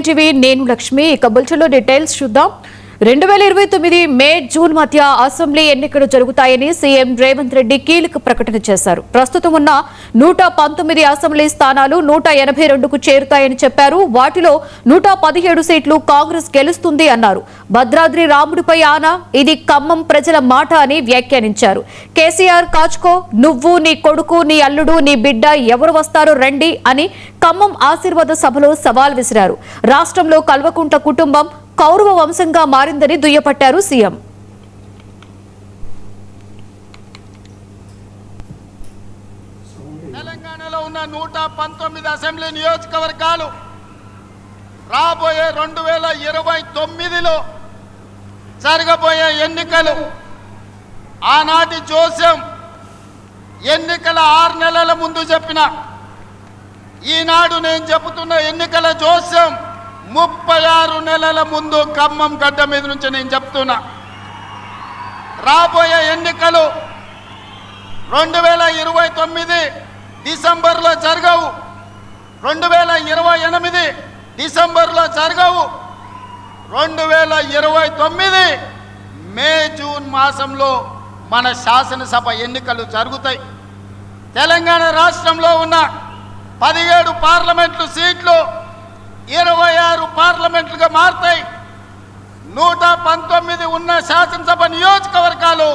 TV నేను లక్ష్మి ఇక బులెటిన్లో డీటెయిల్స్ చూద్దాం 2029 మే జూన్ మధ్య అసెంబ్లీ ఎన్నికలు జరుగుతాయని సీఎం రేవంత్ రెడ్డి కీలక ప్రకటన చేశారు. ప్రస్తుతం ఉన్న 119 అసెంబ్లీ స్థానాలు 182కు చేరుతాయని చెప్పారు. వాటిలో 117 సీట్లు కాంగ్రెస్ గెలుస్తుంది అన్నారు. భద్రాద్రి రాముడిపై ఆన ఇది ఖమ్మం ప్రజల మాట అని వ్యాఖ్యానించారు. కేసీఆర్ కాచుకో, నువ్వు నీ కొడుకు నీ అల్లుడు నీ బిడ్డ ఎవరు వస్తారో రండి అని ఖమ్మం ఆశీర్వాద సభలో సవాల్ విసిరారు. రాష్ట్రంలో కల్వకుంట్ల కుటుంబం కౌరవ వంశంగా మారిందని దుయ్యపట్టారు సీఎం. తెలంగాణలో ఉన్న 119 అసెంబ్లీ నియోజకవర్గాలు రాబోయే 2029లో జరగబోయే ఎన్నికలు ఆనాటి జోస్యం ఎన్నికల 6 నెలల ముందు చెప్పిన ఈనాడు నేను చెబుతున్న ఎన్నికల జోస్యం 36 నెలల ముందు ఖమ్మం గడ్డ మీద నుంచి నేను చెప్తున్నా. రాబోయే ఎన్నికలు 2029 డిసెంబర్లో జరగవు, 2028 డిసెంబర్లో జరగవు, 2029 మే జూన్ మాసంలో మన శాసనసభ ఎన్నికలు జరుగుతాయి. తెలంగాణ రాష్ట్రంలో ఉన్న 17 పార్లమెంట్లు సీట్లు 26 పార్లమెంట్లుగా మారుతాయి. 119 ఉన్న శాసనసభ నియోజకవర్గాలు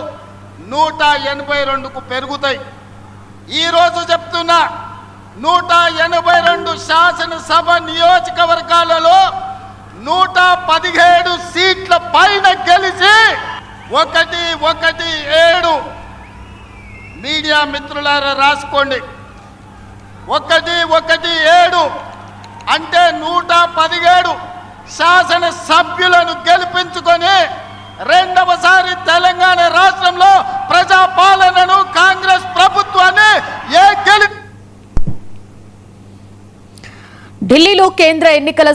182కు పెరుగుతాయి. ఈరోజు చెప్తున్నా 182 శాసనసభ నియోజకవర్గాలలో 117 సీట్ల పైన గెలిచి 117 మీడియా మిత్రులారా రాసుకోండి. 117 అంటే 117 శాసన సభ్యులను గెలిపించుకొని రెండవసారి తెలంగాణ రాష్ట్రంలో ప్రజాపాలనను కాంగ్రెస్ ప్రభుత్వాన్ని ఢిల్లీలో కేంద్ర ఎన్నికల